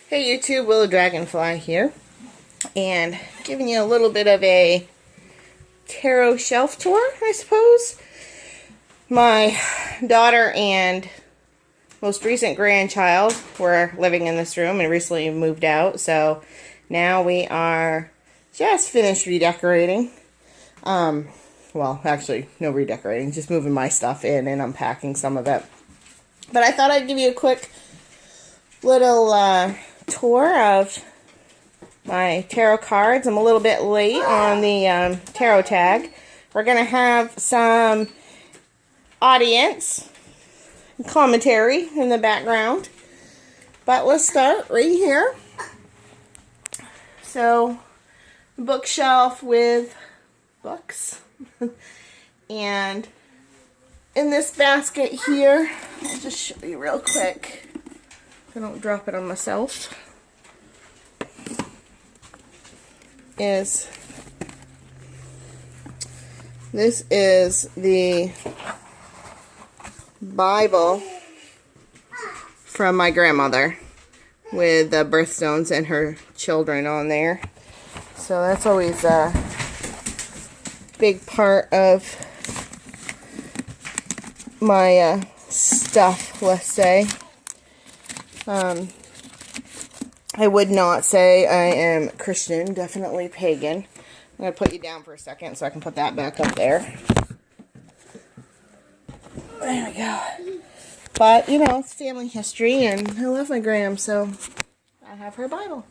Hey YouTube, Willow Dragonfly here, and giving you a little bit of a tarot shelf tour, I suppose. My daughter and most recent grandchild were living in this room and recently moved out, so now we are just finished redecorating. Well, actually, no redecorating, just moving my stuff in and unpacking some of it. But I thought I'd give you a quick little tour of my tarot cards. I'm a little bit late on the tarot tag. We're going to have some audience commentary in the background. But let's start right here. So, bookshelf with books. And in this basket here, I'll just show you real quick. I don't drop it on myself. This is the Bible from my grandmother with the birthstones and her children on there. So that's always a big part of my stuff, let's say. I would not say I am Christian, definitely pagan. I'm going to put you down for a second so I can put that back up there. There we go. But, you know, it's family history, and I love my gram, so I have her Bible.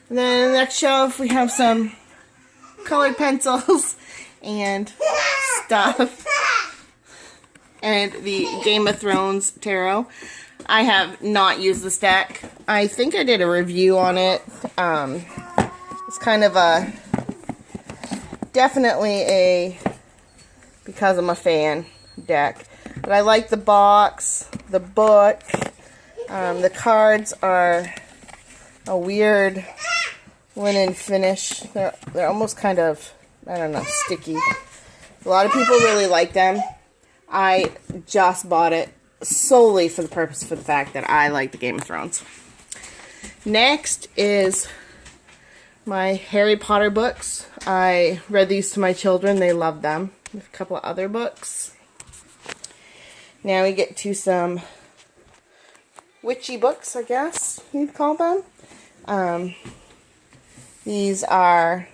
And then in the next shelf, we have some colored pencils and stuff. And the Game of Thrones tarot. I have not used this deck. I think I did a review on it. It's kind of a, definitely a, because I'm a fan, deck. But I like the box, the book. The cards are a weird linen finish. They're almost kind of, I don't know, sticky. A lot of people really like them. I just bought it solely for the fact that I like the Game of Thrones. Next is my Harry Potter books. I read these to my children. They love them. A couple of other books. Now we get to some witchy books, I guess you'd call them. These are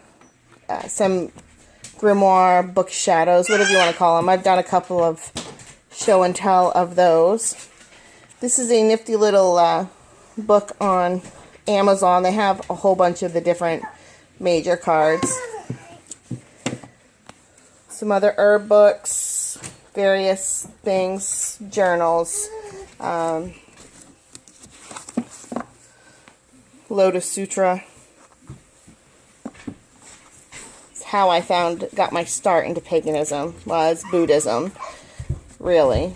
some grimoire book shadows, whatever you want to call them. I've done a couple of show and tell of those. This is a nifty little book on Amazon. They have a whole bunch of the different major cards. Some other herb books, various things, journals, Lotus Sutra. It's how I got my start into paganism, was Buddhism. Really.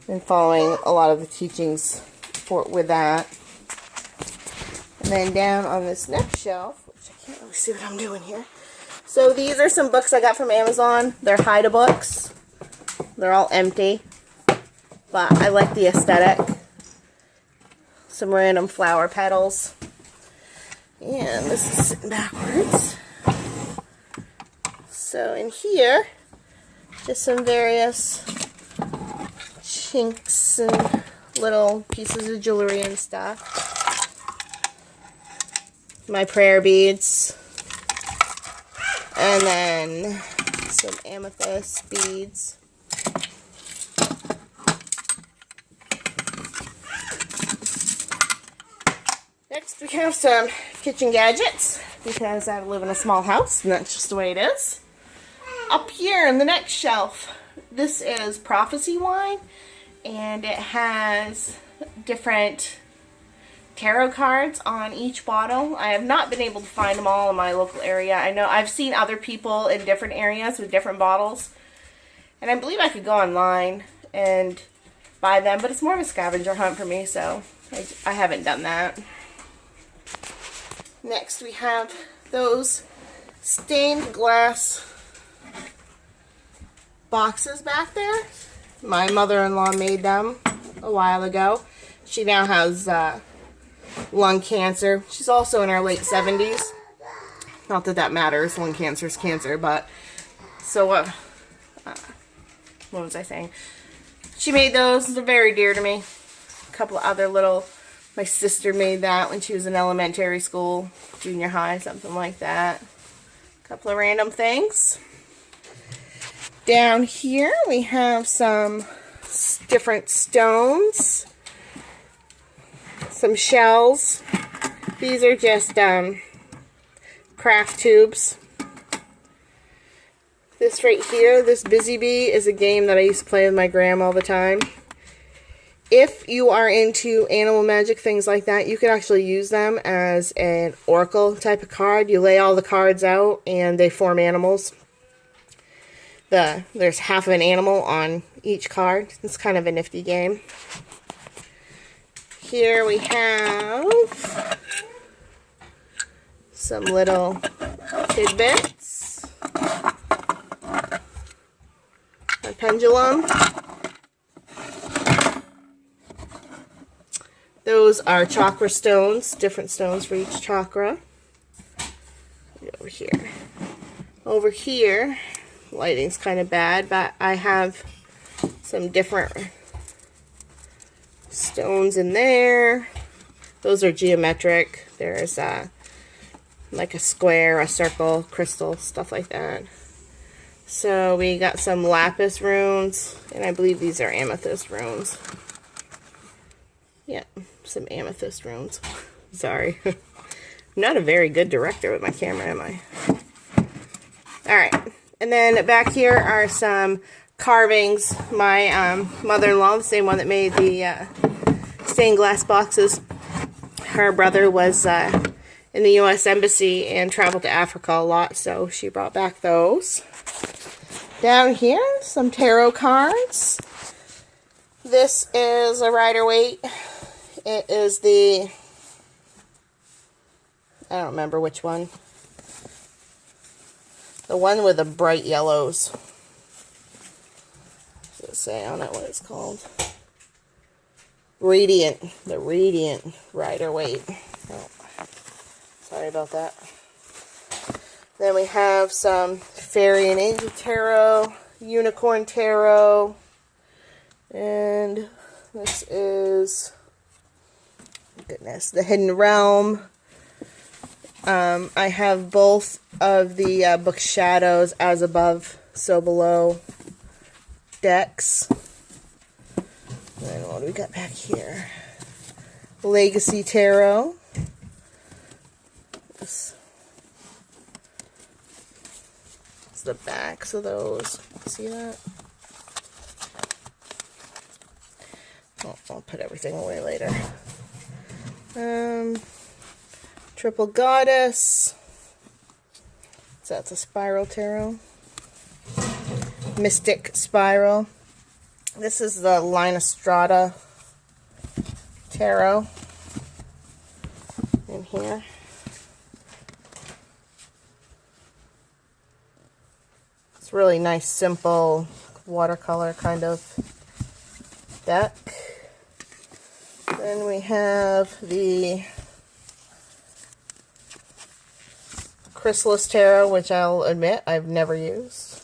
Been following a lot of the teachings with that. And then down on this next shelf, which I can't really see what I'm doing here. So these are some books I got from Amazon. They're Haida books. They're all empty. But I like the aesthetic. Some random flower petals. And this is sitting backwards. So in here, just some various chinks and little pieces of jewelry and stuff. My prayer beads. And then some amethyst beads. Next we have some kitchen gadgets, because I live in a small house and that's just the way it is. Up here in the next shelf, this is Prophecy wine, and it has different tarot cards on each bottle. I have not been able to find them all in my local area. I know I've seen other people in different areas with different bottles, and I believe I could go online and buy them, but it's more of a scavenger hunt for me, so I haven't done that. Next we have those stained glass boxes back there. My mother-in-law made them. a while ago. She now has lung cancer. She's also in her late 70s. Not that that matters. Lung cancer is cancer, but so what was I saying? She made those. They're very dear to me. A couple of other little, my sister made that when she was in elementary school, junior high, something like that. A couple of random things. Down here we have some different stones, some shells. These are just craft tubes. This right here, this Busy Bee, is a game that I used to play with my grandma all the time. If you are into animal magic, things like that, you can actually use them as an oracle type of card. You lay all the cards out and they form animals. There's half of an animal on each card. It's kind of a nifty game. Here we have some little tidbits. A pendulum. Those are chakra stones, different stones for each chakra. Over here. Over here, lighting's kind of bad, but I have some different stones in there. Those are geometric. There's like a square, a circle, crystal, stuff like that. So we got some lapis runes, and I believe these are amethyst runes. Yeah, some amethyst runes. Sorry. I'm not a very good director with my camera, am I? Alright, and then back here are some carvings. My mother-in-law, the same one that made the stained glass boxes, her brother was in the U.S. Embassy and traveled to Africa a lot, so she brought back those. Down here, some tarot cards. This is a Rider-Waite. It is the, I don't remember which one. The one with the bright yellows. What does it say on it what it's called? Radiant. The Radiant Rider-Waite. Oh, sorry about that. Then we have some Fairy and Angel Tarot, Unicorn Tarot, and this is, goodness, the Hidden Realm. I have both of the Book Shadows As Above, So Below decks. And what do we got back here? Legacy Tarot. This is the backs of those. See that? Oh, I'll put everything away later. Triple Goddess. So that's a Spiral Tarot. Mystic Spiral. This is the Line Strata Tarot. In here. It's really nice, simple watercolor kind of deck. Then we have the Chrysalis Tarot, which I'll admit I've never used.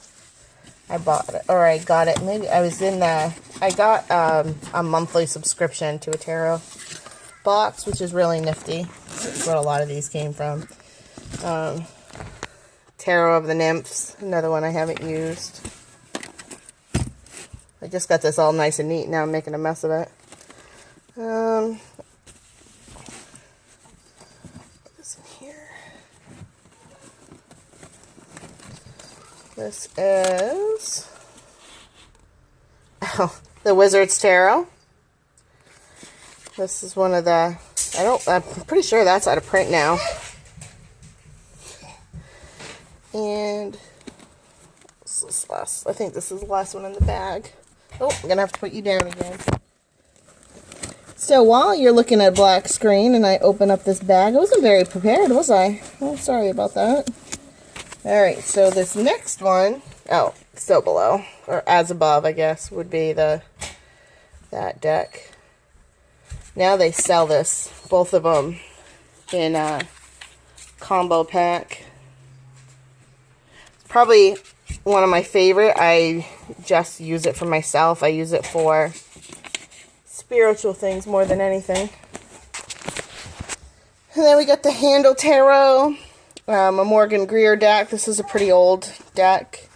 I bought it, or I got it, maybe I was in the, I got a monthly subscription to a tarot box, which is really nifty. That's what a lot of these came from. Tarot of the Nymphs, another one I haven't used. I just got this all nice and neat, now I'm making a mess of it. What is in here? This is the Wizard's Tarot. This is one of the, I'm pretty sure that's out of print now. And this is last, I think this is the last one in the bag. Oh, I'm gonna have to put you down again. So while you're looking at a black screen and I open up this bag, I wasn't very prepared, was I? Oh, sorry about that. Alright, so this next one, oh, So Below, or As Above, I guess, would be the that deck. Now they sell this, both of them, in a combo pack. It's probably one of my favorite. I just use it for myself. I use it for spiritual things more than anything. And then we got the Handle Tarot, a Morgan Greer deck. This is a pretty old deck.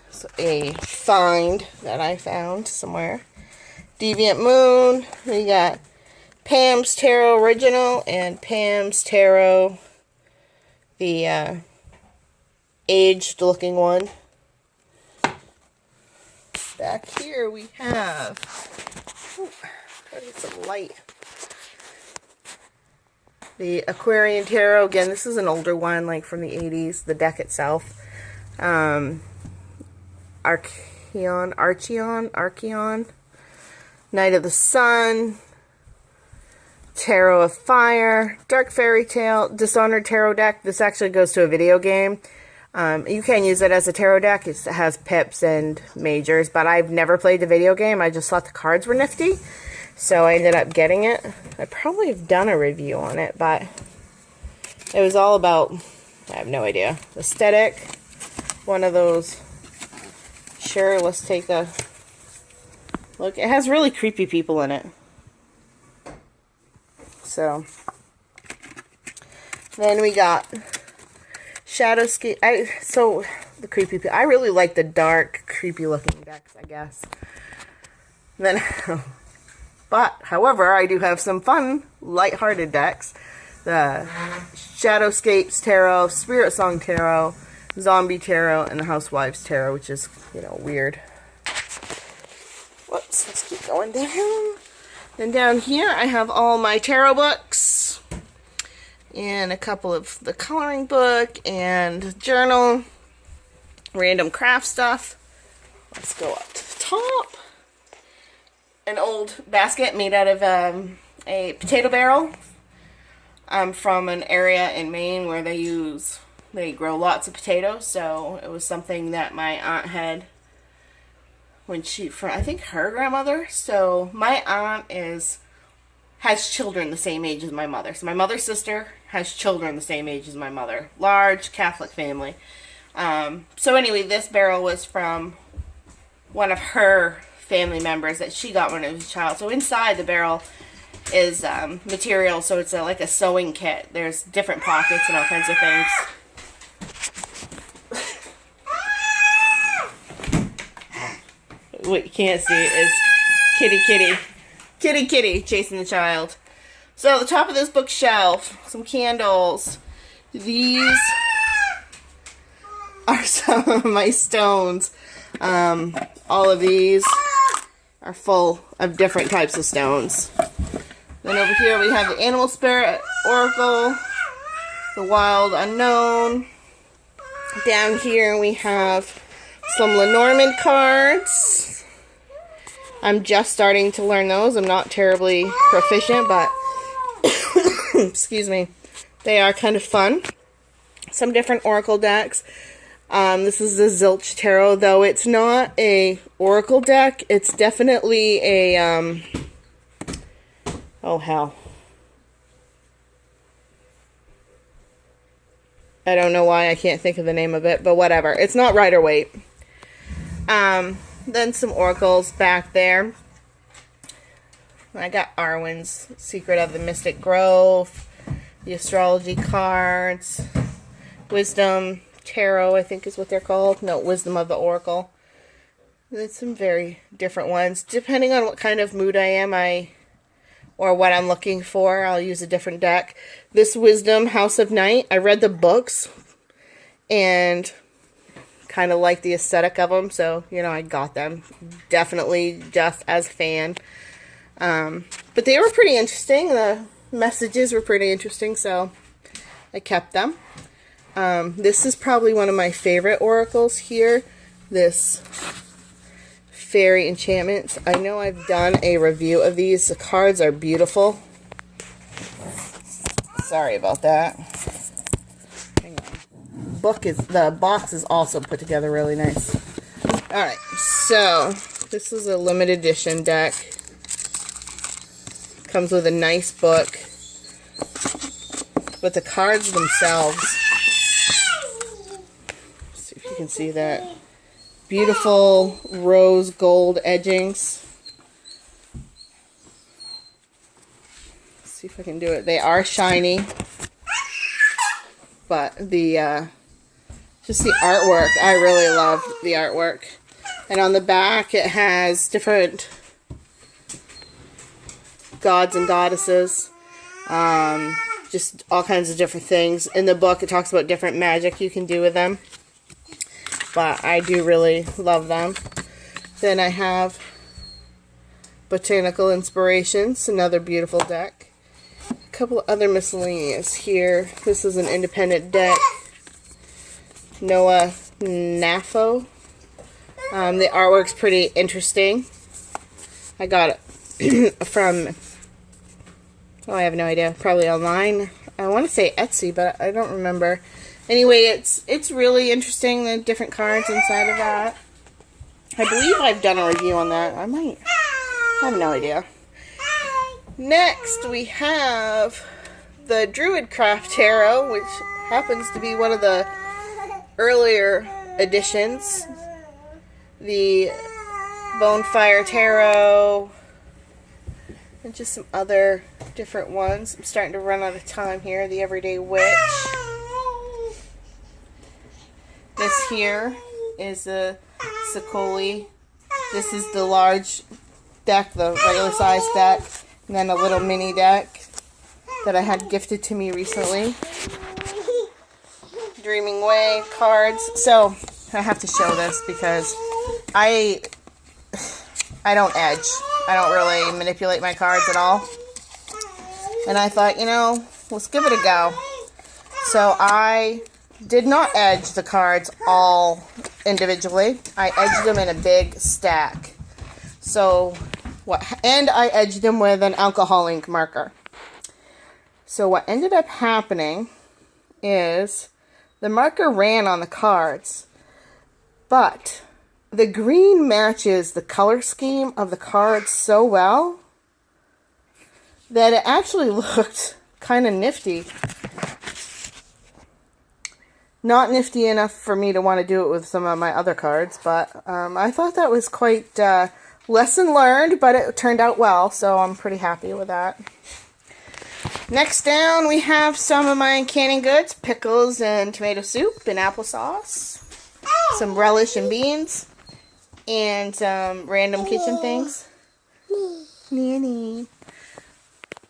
It's a find that I found somewhere. Deviant Moon. We got Pam's Tarot Original and Pam's Tarot, the aged looking one. Back here we have, try to get some light. The Aquarian Tarot. Again, this is an older one, like from the 80s. The deck itself. Archeon. Knight of the Sun. Tarot of Fire. Dark Fairy Tale. Dishonored Tarot deck. This actually goes to a video game. You can use it as a tarot deck. It has pips and majors, but I've never played the video game. I just thought the cards were nifty, so I ended up getting it. I probably have done a review on it, but it was all about, I have no idea, aesthetic. One of those. Sure, let's take a look. It has really creepy people in it. So, then we got Shadowscape. So the creepy people. I really like the dark, creepy looking decks, I guess. Then, but however, I do have some fun, light-hearted decks. The Shadowscapes Tarot, Spirit Song Tarot, Zombie Tarot, and the Housewives Tarot, which is, you know, weird. Whoops, let's keep going down. Then down here, I have all my tarot books. And a couple of the coloring book and journal, random craft stuff. Let's go up to the top. An old basket made out of a potato barrel. I'm from an area in Maine where they grow lots of potatoes, so it was something that my aunt had when I think her grandmother. So my aunt has children the same age as my mother. So my mother's sister has children the same age as my mother. Large Catholic family. So anyway, this barrel was from one of her family members that she got when it was a child. So inside the barrel is material, so it's like a sewing kit. There's different pockets and all kinds of things. What you can't see is Kitty chasing the child. So the top of this bookshelf, some candles. These are some of my stones. All of these are full of different types of stones. Then over here we have the Animal Spirit Oracle, the Wild Unknown. Down here we have some Lenormand cards. I'm just starting to learn those. I'm not terribly proficient, but excuse me, they are kind of fun. Some different oracle decks. This is the Zilch Tarot, though it's not a oracle deck. It's definitely a oh hell, I don't know why I can't think of the name of it, but whatever. It's not Rider-Waite. Then some oracles back there. I got Arwen's Secret of the Mystic Grove, the astrology cards, Wisdom Tarot, I think is what they're called. No, Wisdom of the Oracle. There's some very different ones. Depending on what kind of mood I am, or what I'm looking for, I'll use a different deck. This Wisdom House of Night, I read the books and kind of like the aesthetic of them, so, you know, I got them. Definitely just as a fan. But they were pretty interesting. The messages were pretty interesting, so I kept them. This is probably one of my favorite oracles here. This Fairy Enchantments. I know I've done a review of these. The cards are beautiful. Sorry about that. Hang on. The box is also put together really nice. Alright, so This is a limited edition deck. Comes with a nice book. But the cards themselves, let's see if you can see that. Beautiful rose gold edgings. Let's see if I can do it. They are shiny. But the just the artwork, I really love the artwork. And on the back it has different gods and goddesses. Just all kinds of different things. In the book it talks about different magic you can do with them. But I do really love them. Then I have Botanical Inspirations, another beautiful deck. A couple other miscellaneous here. This is an independent deck. Noah Nafo. The artwork's pretty interesting. I got it from, oh, I have no idea, probably online. I want to say Etsy, but I don't remember. Anyway, it's really interesting, the different cards inside of that. I believe I've done a review on that. I might. I have no idea. Next, we have the Druidcraft Tarot, which happens to be one of the earlier editions. The Bonefire Tarot, and just some other different ones. I'm starting to run out of time here. The Everyday Witch. This here is a Sakoli. This is the large deck, the regular size deck, and then a little mini deck that I had gifted to me recently. Dreaming Way cards. So I have to show this because I don't edge. I don't really manipulate my cards at all. And I thought, you know, let's give it a go. So I did not edge the cards all individually. I edged them in a big stack. So and I edged them with an alcohol ink marker. So what ended up happening is the marker ran on the cards, but the green matches the color scheme of the cards so well that it actually looked kind of nifty. Not nifty enough for me to want to do it with some of my other cards, but I thought that was quite lesson learned, but it turned out well, so I'm pretty happy with that. Next down, we have some of my canning goods, pickles and tomato soup and applesauce, some relish and beans, and some random kitchen things. Nanny.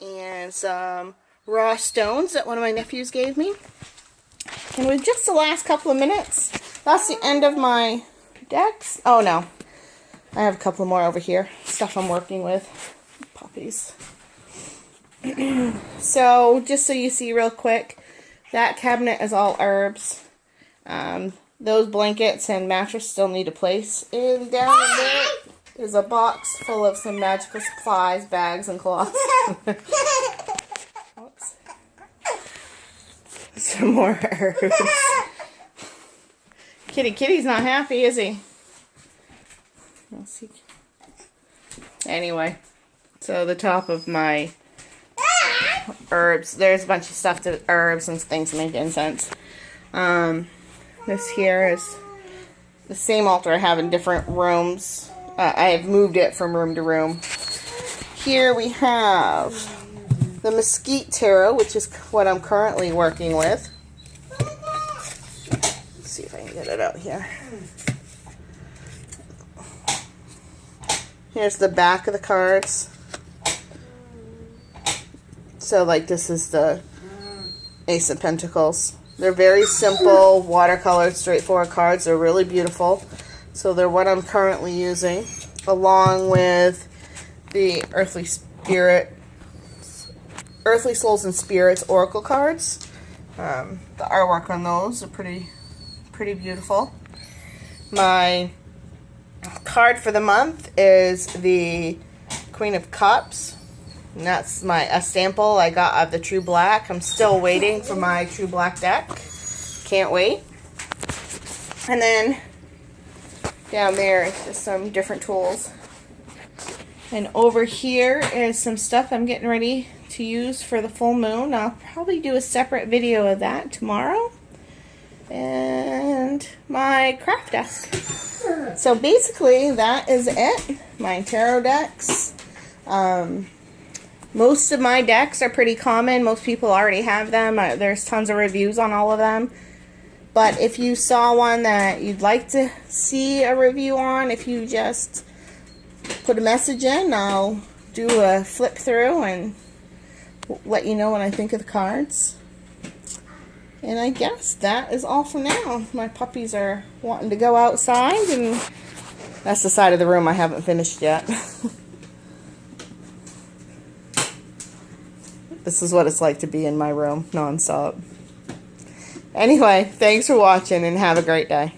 And some raw stones that one of my nephews gave me. And with just the last couple of minutes, that's the end of my decks. Oh no, I have a couple more over here. Stuff I'm working with. Puppies. So, just so you see real quick, that cabinet is all herbs. Those blankets and mattress still need a place. And down in there is a box full of some magical supplies, bags, and cloths. Oops. Some more herbs. Kitty's not happy, is he? Let's see. Anyway, so the top of my herbs, there's a bunch of stuff to herbs and things to make incense. This here is the same altar I have in different rooms. I have moved it from room to room. Here we have the Mesquite Tarot, which is what I'm currently working with. Let's see if I can get it out here. Here's the back of the cards. So, like, this is the Ace of Pentacles. They're very simple, watercolor, straightforward cards. They're really beautiful. So they're what I'm currently using, along with the Earthly Souls and Spirits Oracle cards. The artwork on those are pretty beautiful. My card for the month is the Queen of Cups. And that's a sample I got of the True Black. I'm still waiting for my True Black deck. Can't wait. And then Down there is just some different tools. And over here is some stuff I'm getting ready to use for the full moon. I'll probably do a separate video of that tomorrow. And my craft desk. So basically that is it. My tarot decks. Most of my decks are pretty common. Most people already have them. There's tons of reviews on all of them. But if you saw one that you'd like to see a review on, if you just put a message in, I'll do a flip through and let you know what I think of the cards. And I guess that is all for now. My puppies are wanting to go outside, and that's the side of the room I haven't finished yet. This is what it's like to be in my room nonstop. Anyway, thanks for watching and have a great day.